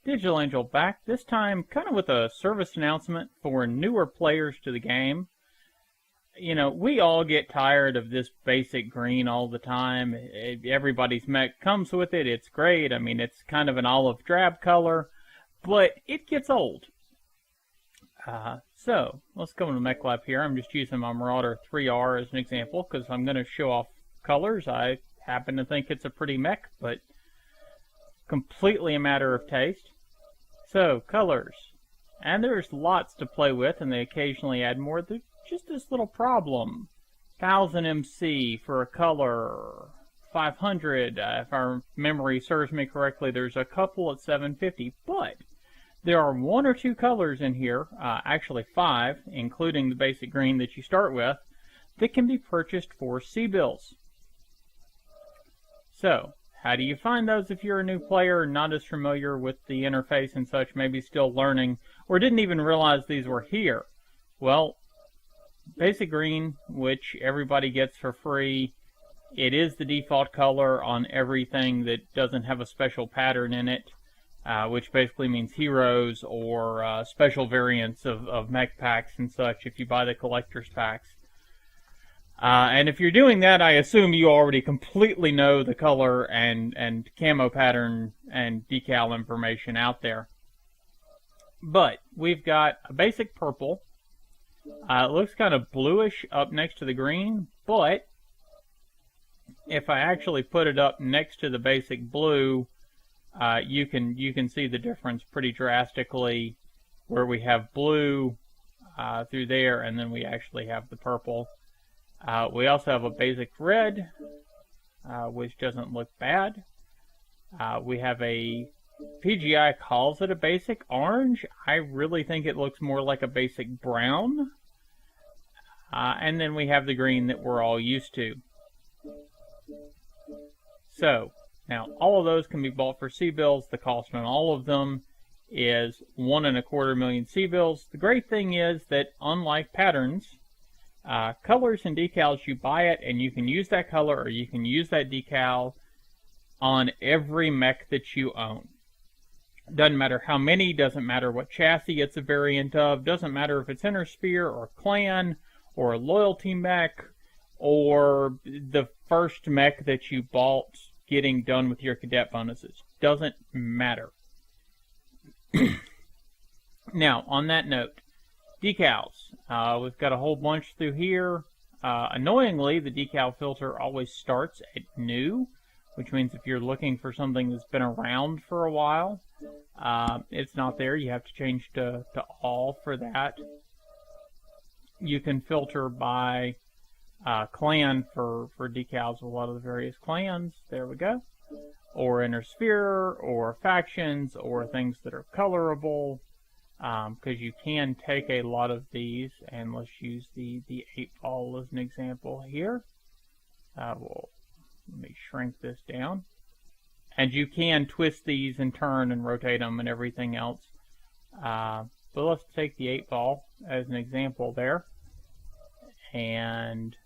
Digital Angel back, this time kind of with a service announcement for newer players to the game. You know, we all get tired of this basic green all the time. Everybody's mech comes with it. It's great. I mean, it's kind of an olive drab color, but it gets old. So let's go into Mech Lab here. I'm just using my Marauder 3R as an example because I'm going to show off colors. I happen to think it's a pretty mech, but completely a matter of taste. So, colors. And there's lots to play with, and they occasionally add more. There's just this little problem. 1000 MC for a color. 500, if our memory serves me correctly, there's a couple at 750. But there are 1 or 2 colors in here, actually 5, including the basic green that you start with, that can be purchased for C-bills. So, how do you find those if you're a new player, not as familiar with the interface and such, maybe still learning, or didn't even realize these were here? Well, basic green, which everybody gets for free, it is the default color on everything that doesn't have a special pattern in it, which basically means heroes or special variants of mech packs and such if you buy the collector's packs. And if you're doing that, I assume you already completely know the color and camo pattern and decal information out there. But we've got a basic purple. It looks kind of bluish up next to the green, but if I actually put it up next to the basic blue, you can see the difference pretty drastically, where we have blue through there, and then we actually have the purple. We also have a basic red, which doesn't look bad. We have a PGI calls it a basic orange. I really think it looks more like a basic brown. And then we have the green that we're all used to. So, now all of those can be bought for C-bills. The cost on all of them is 1.25 million C-bills. The great thing is that unlike patterns, colors and decals, you buy it and you can use that color or you can use that decal on every mech that you own. Doesn't matter how many, doesn't matter what chassis it's a variant of, doesn't matter if it's Interspear or Clan or a Loyalty mech or the first mech that you bought getting done with your cadet bonuses. Doesn't matter. Now, on that note, decals. We've got a whole bunch through here. Annoyingly, the decal filter always starts at new, which means if you're looking for something that's been around for a while, it's not there. You have to change to all for that. You can filter by clan for decals of a lot of the various clans. There we go. Or Intersphere, or factions, or things that are colorable. Because you can take a lot of these, and let's use the 8-ball as an example here. Let me shrink this down. And you can twist these and turn and rotate them and everything else. But let's take the 8-ball as an example there. And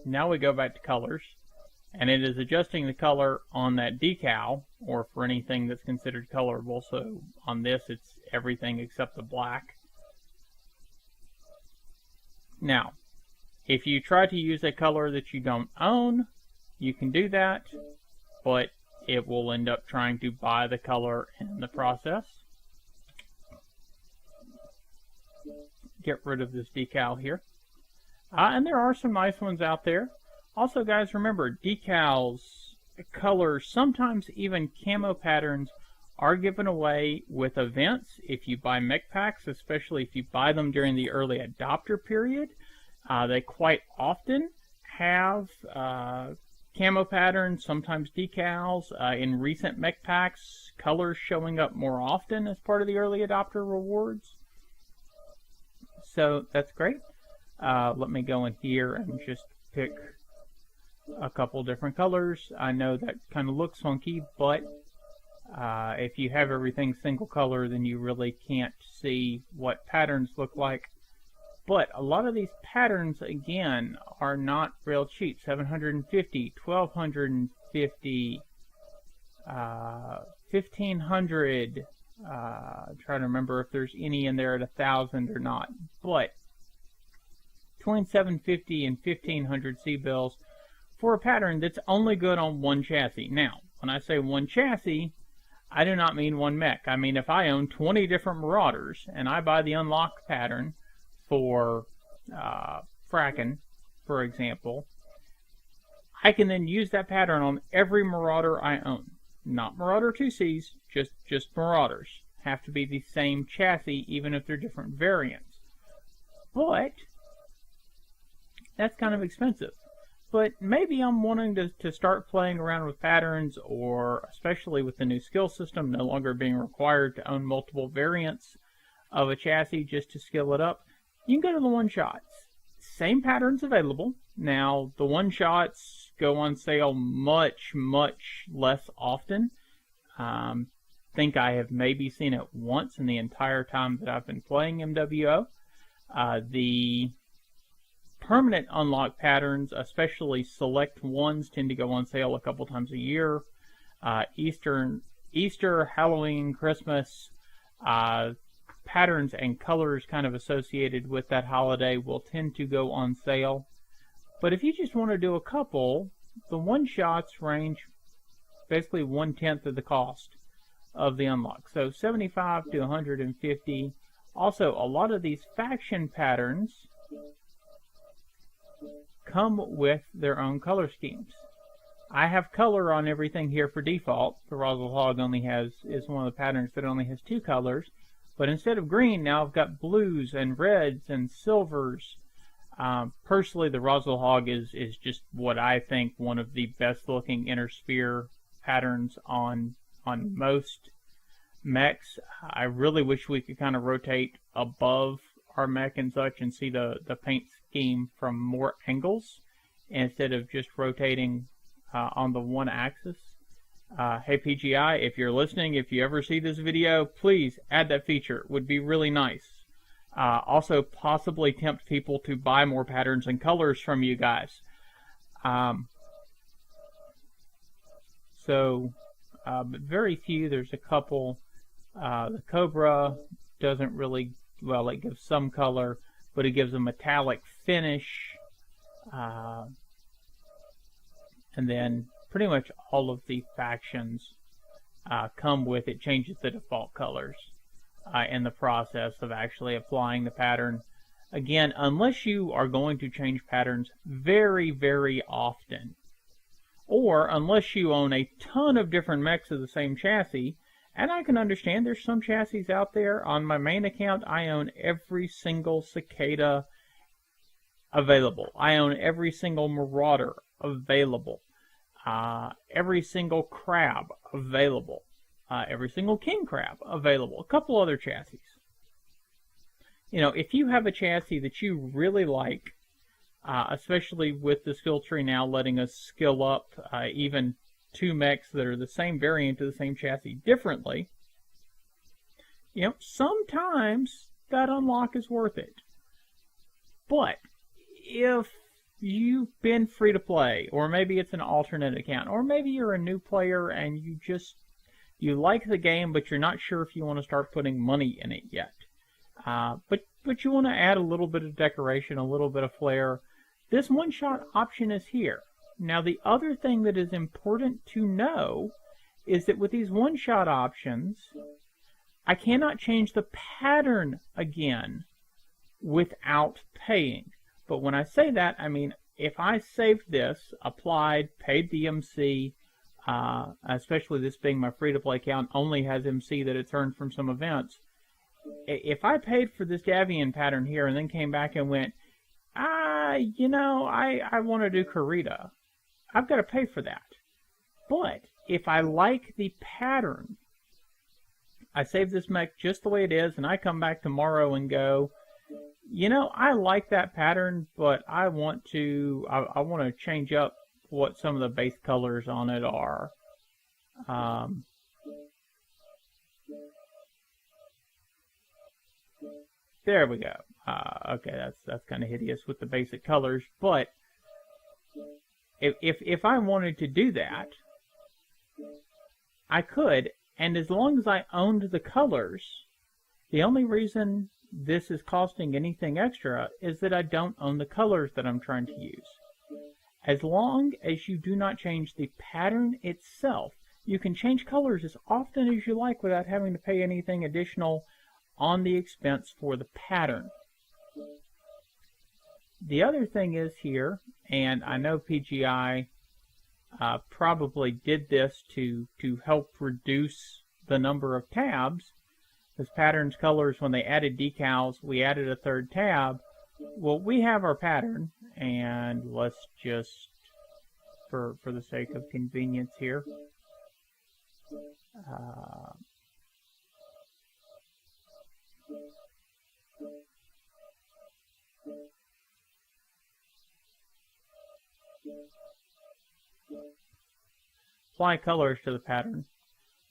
now we go back to colors. And it is adjusting the color on that decal, or for anything that's considered colorable. So on this, it's everything except the black. Now, if you try to use a color that you don't own, you can do that, but it will end up trying to buy the color in the process. Get rid of this decal here. And there are some nice ones out there. Also, guys, remember, decals, colors, sometimes even camo patterns are given away with events. If you buy mech packs, especially if you buy them during the early adopter period, they quite often have camo patterns, sometimes decals. In recent mech packs, colors showing up more often as part of the early adopter rewards. So that's great. Let me go in here and just pick a couple different colors. I know that kind of looks funky, but if you have everything single color, then you really can't see what patterns look like. But a lot of these patterns, again, are not real cheap. 750, 1250, 1500. Trying to remember if there's any in there at 1000 or not. But between 750 and 1500 C-bills for a pattern that's only good on one chassis. Now, when I say one chassis, I do not mean one mech. I mean if I own 20 different Marauders and I buy the unlock pattern for Fracken, for example, I can then use that pattern on every Marauder I own. Not Marauder 2Cs, just Marauders. Have to be the same chassis even if they're different variants. But that's kind of expensive. But maybe I'm wanting to start playing around with patterns, or especially with the new skill system no longer being required to own multiple variants of a chassis just to skill it up. You can go to the one-shots. Same patterns available. Now, the one-shots go on sale much, much less often. Think I have maybe seen it once in the entire time that I've been playing MWO. The permanent unlock patterns, especially select ones, tend to go on sale a couple times a year. Easter, Halloween, Christmas, patterns and colors kind of associated with that holiday will tend to go on sale. But if you just want to do a couple, the one-shots range basically 1/10 of the cost of the unlock. So 75 to 150. Also, a lot of these faction patterns come with their own color schemes. I have color on everything here for default. The Roswell Hog is one of the patterns that only has 2 colors. But instead of green, now I've got blues and reds and silvers. Personally, the Roswell Hog is just what I think one of the best looking inner sphere patterns on most mechs. I really wish we could kind of rotate above our mech and such and see the paint scheme from more angles instead of just rotating on the one axis. Hey PGI, if you're listening, if you ever see this video, please add that feature. It would be really nice. Also possibly tempt people to buy more patterns and colors from you guys. But very few. There's a couple. The Cobra doesn't really, well, it gives some color, but it gives a metallic finish. And then pretty much all of the factions come with it. Changes the default colors in the process of actually applying the pattern. Again, unless you are going to change patterns very, very often, or unless you own a ton of different mechs of the same chassis. And I can understand there's some chassis out there. On my main account, I own every single Cicada available. I own every single Marauder available. Every single Crab available. Every single King Crab available. A couple other chassis. You know, if you have a chassis that you really like, especially with the skill tree now letting us skill up even 2 mechs that are the same variant of the same chassis differently, you know, sometimes that unlock is worth it. But if you've been free to play, or maybe it's an alternate account, or maybe you're a new player and you like the game but you're not sure if you want to start putting money in it yet, but you want to add a little bit of decoration, a little bit of flair, this one-shot option is here. Now, the other thing that is important to know is that with these one-shot options, I cannot change the pattern again without paying. But when I say that, I mean if I saved this, applied, paid the MC, especially this being my free-to-play account, only has MC that it's earned from some events. If I paid for this Davian pattern here and then came back and went, you know, I want to do Karita, I've got to pay for that. But if I like the pattern, I save this mech just the way it is, and I come back tomorrow and go, you know, I like that pattern, but I want to change up what some of the base colors on it are. There we go. Okay, that's kind of hideous with the basic colors, but if I wanted to do that, I could, And as long as I owned the colors, the only reason this is costing anything extra is that I don't own the colors that I'm trying to use. As long as you do not change the pattern itself, you can change colors as often as you like without having to pay anything additional on the expense for the pattern. The other thing is here, and I know PGI probably did this to help reduce the number of tabs, because patterns, colors, when they added decals, we added a third tab. Well, we have our pattern, and let's just, for the sake of convenience here, apply colors to the pattern.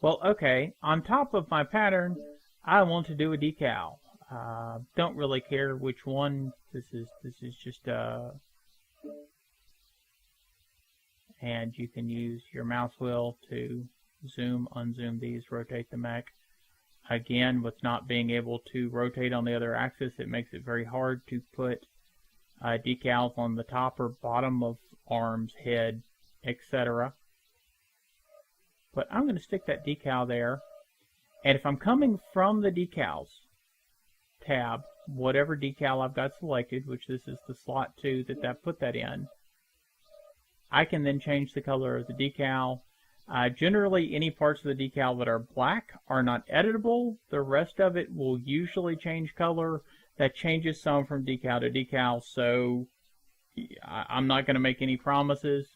Well, okay, on top of my pattern, I want to do a decal. Don't really care which one. This is just and you can use your mouse wheel to zoom, unzoom these, rotate the mech. Again, with not being able to rotate on the other axis, it makes it very hard to put decals on the top or bottom of arms, head, etc. But I'm going to stick that decal there. And if I'm coming from the decals tab, whatever decal I've got selected, which this is the slot 2 that put that in, I can then change the color of the decal. Generally, any parts of the decal that are black are not editable. The rest of it will usually change color. That changes some from decal to decal, so I'm not going to make any promises,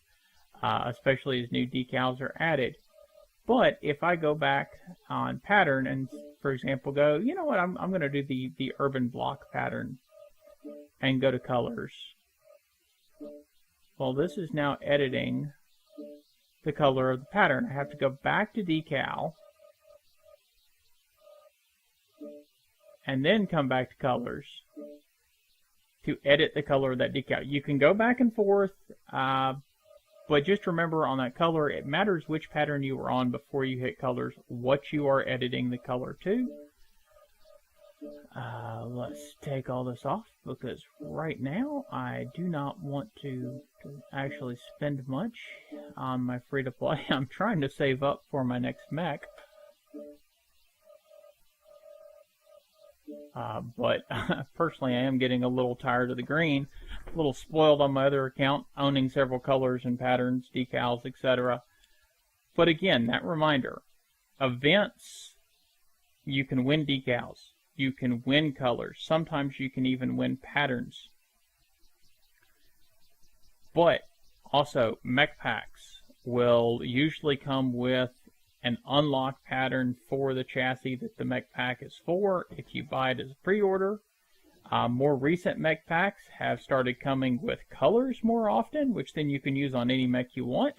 especially as new decals are added. But if I go back on pattern and, for example, go, you know what, I'm going to do the urban block pattern and go to colors. Well, this is now editing the color of the pattern. I have to go back to decal and then come back to colors to edit the color of that decal. You can go back and forth, but just remember on that color, it matters which pattern you are on before you hit colors, what you are editing the color to. Let's take all this off, because right now I do not want to actually spend much on my free-to-play. I'm trying to save up for my next mech. But personally, I am getting a little tired of the green, a little spoiled on my other account, owning several colors and patterns, decals, etc. But again, that reminder, events, you can win decals, you can win colors, sometimes you can even win patterns. But also, mech packs will usually come with an unlock pattern for the chassis that the mech pack is for if you buy it as a pre-order. More recent mech packs have started coming with colors more often, which then you can use on any mech you want.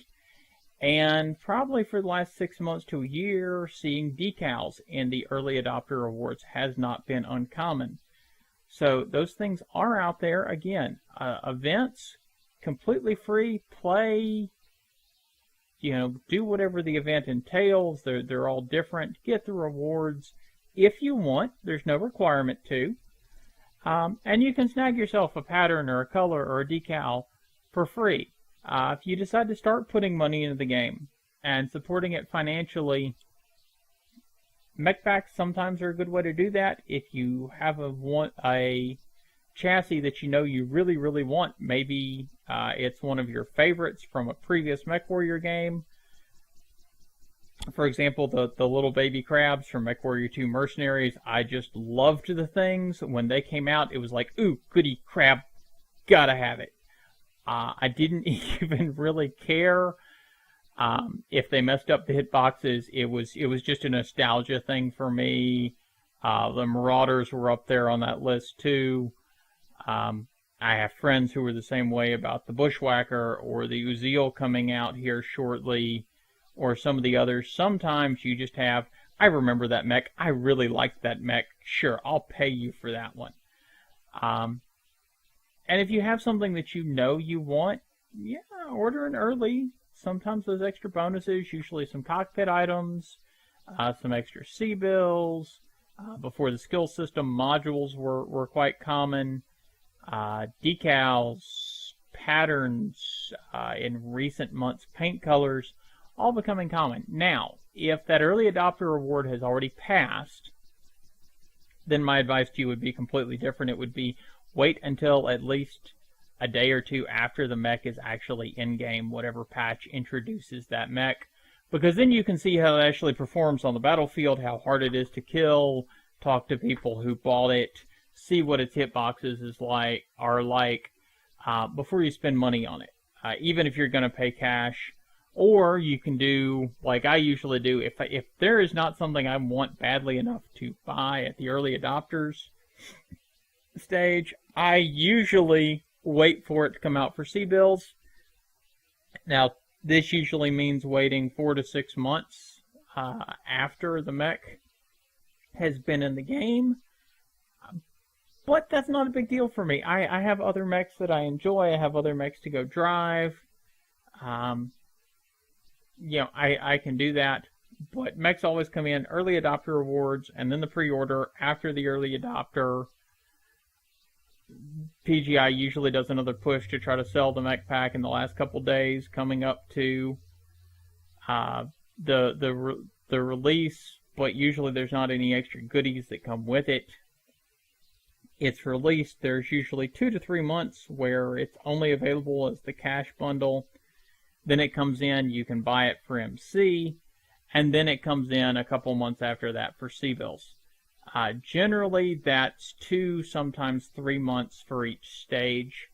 And probably for the last 6 months to a year, seeing decals in the early adopter awards has not been uncommon. So those things are out there. Again, events, completely free, play, do whatever the event entails. They're all different. Get the rewards if you want. There's no requirement to. And you can snag yourself a pattern or a color or a decal for free. If you decide to start putting money into the game and supporting it financially, mech packs sometimes are a good way to do that. If you have a chassis that you really, really want, maybe it's one of your favorites from a previous MechWarrior game. For example, the little baby crabs from MechWarrior 2 Mercenaries, I just loved the things. When they came out, it was like, ooh, goody crab, gotta have it. I didn't even really care if they messed up the hitboxes. It was just a nostalgia thing for me. The Marauders were up there on that list too. I have friends who were the same way about the Bushwhacker or the Uziel coming out here shortly, or some of the others. Sometimes you just have, I remember that mech, I really liked that mech, sure, I'll pay you for that one. And if you have something that you want, yeah, order it early. Sometimes those extra bonuses, usually some cockpit items, some extra C-bills. Before the skill system, modules were quite common. Decals, patterns, in recent months, paint colors, all becoming common. Now, if that early adopter reward has already passed, then my advice to you would be completely different. It would be wait until at least a day or two after the mech is actually in-game, whatever patch introduces that mech, because then you can see how it actually performs on the battlefield, how hard it is to kill, talk to people who bought it, see what its hitboxes are like before you spend money on it. Even if you're going to pay cash, or you can do like I usually do. If there is not something I want badly enough to buy at the early adopters stage, I usually wait for it to come out for C-bills. Now, this usually means waiting 4 to 6 months after the mech has been in the game. But that's not a big deal for me. I have other mechs that I enjoy. I have other mechs to go drive. I can do that. But mechs always come in early adopter rewards, and then the pre-order after the early adopter. PGI usually does another push to try to sell the mech pack in the last couple days, coming up to the release. But usually there's not any extra goodies that come with it. It's released, there's usually 2 to 3 months where it's only available as the cash bundle. Then it comes in, you can buy it for MC, and then it comes in a couple months after that for C-bills. Generally, that's 2, sometimes 3 months for each stage.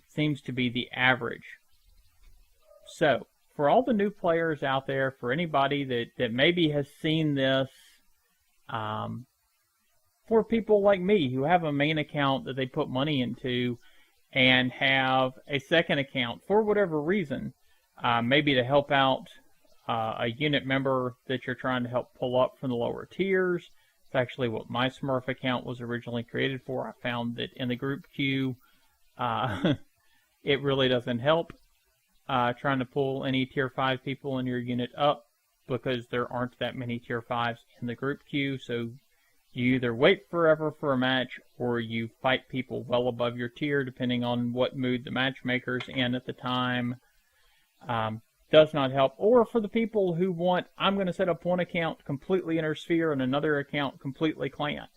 Seems to be the average. So, for all the new players out there, for anybody that maybe has seen this, for people like me who have a main account that they put money into and have a second account for whatever reason, maybe to help out a unit member that you're trying to help pull up from the lower tiers. It's actually what my Smurf account was originally created for. I found that in the group queue, it really doesn't help trying to pull any tier 5 people in your unit up, because there aren't that many tier 5s in the group queue. So you either wait forever for a match, or you fight people well above your tier, depending on what mood the matchmaker's in at the time. Does not help. Or for the people who want, I'm going to set up one account completely Intersphere and another account completely Clan.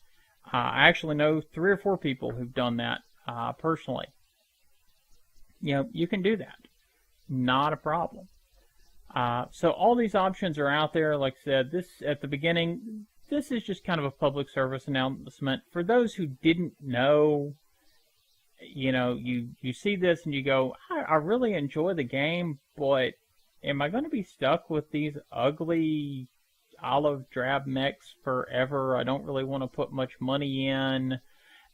I actually know 3 or 4 people who've done that personally. You can do that. Not a problem. So all these options are out there. Like I said, this at the beginning, this is just kind of a public service announcement for those who didn't know. You see this and you go, I really enjoy the game, but am I going to be stuck with these ugly olive drab mechs forever? I don't really want to put much money in.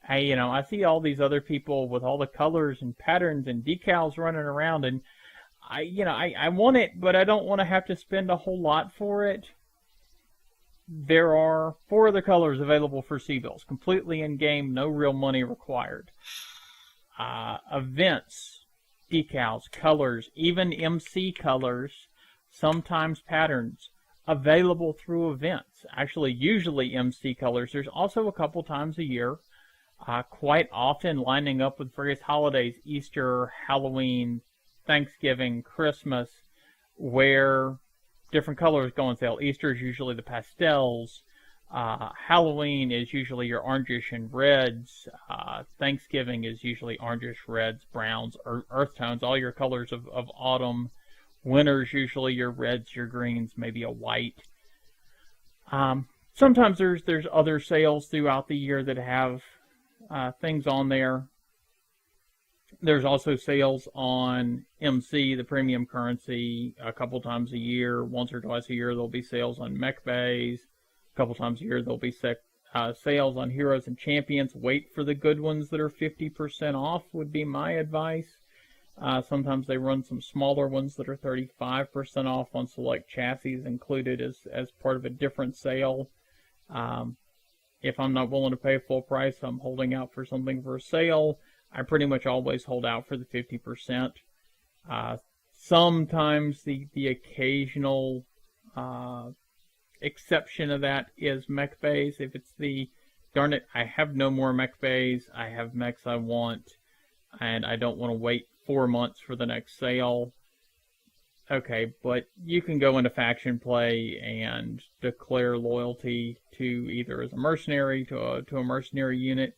I see all these other people with all the colors and patterns and decals running around, and I want it, but I don't want to have to spend a whole lot for it. There are 4 other colors available for C-bills, completely in-game, no real money required. Events, decals, colors, even MC colors, sometimes patterns, available through events. Actually, usually MC colors. There's also a couple times a year, quite often lining up with various holidays, Easter, Halloween, Thanksgiving, Christmas, where different colors go on sale. Easter is usually the pastels. Halloween is usually your orangish and reds. Thanksgiving is usually orangish, reds, browns, earth tones, all your colors of autumn. Winter's usually your reds, your greens, maybe a white. Sometimes there's other sales throughout the year that have things on there. There's also sales on MC, the premium currency, a couple times a year. Once or twice a year, there'll be sales on mech bays. A couple times a year, there'll be sales on heroes and champions. Wait for the good ones that are 50% off would be my advice. Sometimes they run some smaller ones that are 35% off on select chassis included as part of a different sale. If I'm not willing to pay full price, I'm holding out for something for a sale. I pretty much always hold out for the 50%. Sometimes the occasional exception of that is mech bays. If it's the, darn it, I have no more mech bays, I have mechs I want, and I don't want to wait 4 months for the next sale. Okay, but you can go into faction play and declare loyalty to either as a mercenary to a mercenary unit,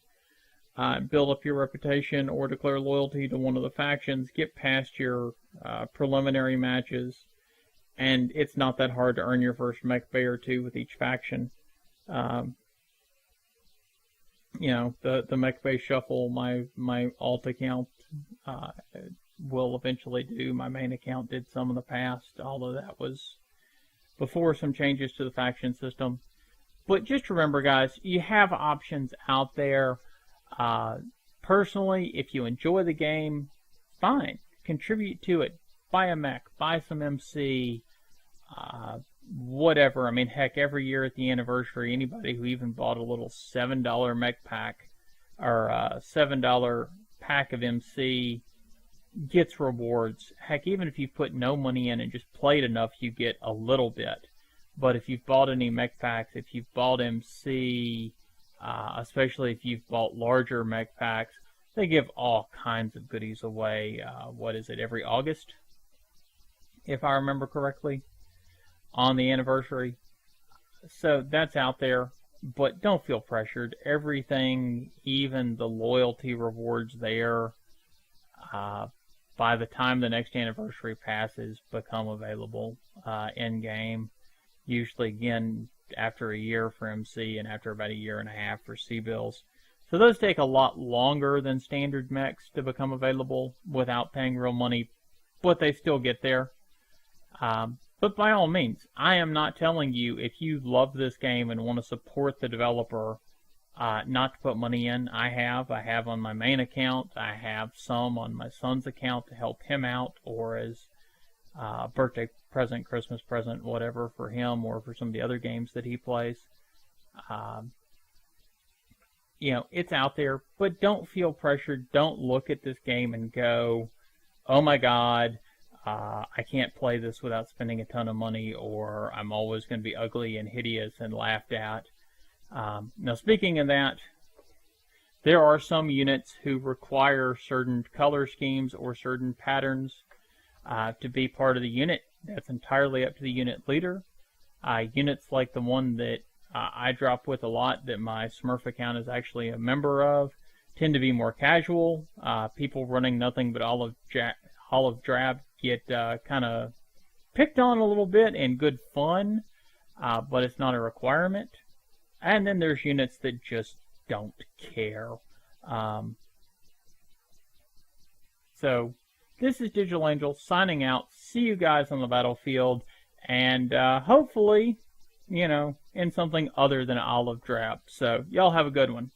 build up your reputation, or declare loyalty to one of the factions, get past your preliminary matches, and it's not that hard to earn your first mech bay or two with each faction. You know, the mech bay shuffle, my alt account will eventually do. My main account did some in the past, although that was before some changes to the faction system. But just remember, guys, you have options out there. Personally, if you enjoy the game, fine. Contribute to it. Buy a mech. Buy some MC. Whatever. I mean, heck, every year at the anniversary, anybody who even bought a little $7 mech pack or $7 pack of MC gets rewards. Heck, even if you put no money in and just played enough, you get a little bit. But if you've bought any mech packs, if you've bought MC, especially if you've bought larger mech packs, they give all kinds of goodies away. What is it, every August? If I remember correctly, on the anniversary. So that's out there, but don't feel pressured. Everything, even the loyalty rewards there, by the time the next anniversary passes, become available in-game. Usually, again, after a year for MC and after about a year and a half for C-bills. So those take a lot longer than standard mechs to become available without paying real money, but they still get there. But by all means, I am not telling you, if you love this game and want to support the developer, not to put money in. I have on my main account. I have some on my son's account to help him out, or as birthday present, Christmas present, whatever, for him or for some of the other games that he plays. You know, it's out there, but don't feel pressured. Don't look at this game and go, oh my God, I can't play this without spending a ton of money, or I'm always going to be ugly and hideous and laughed at. Now, speaking of that, there are some units who require certain color schemes or certain patterns to be part of the unit. That's entirely up to the unit leader. Units like the one that I drop with a lot, that my Smurf account is actually a member of, tend to be more casual. People running nothing but olive drab get kind of picked on a little bit in good fun, but it's not a requirement. And then there's units that just don't care. So this is Digital Angel signing out. See you guys on the battlefield, and hopefully, you know, in something other than olive drab. So y'all have a good one.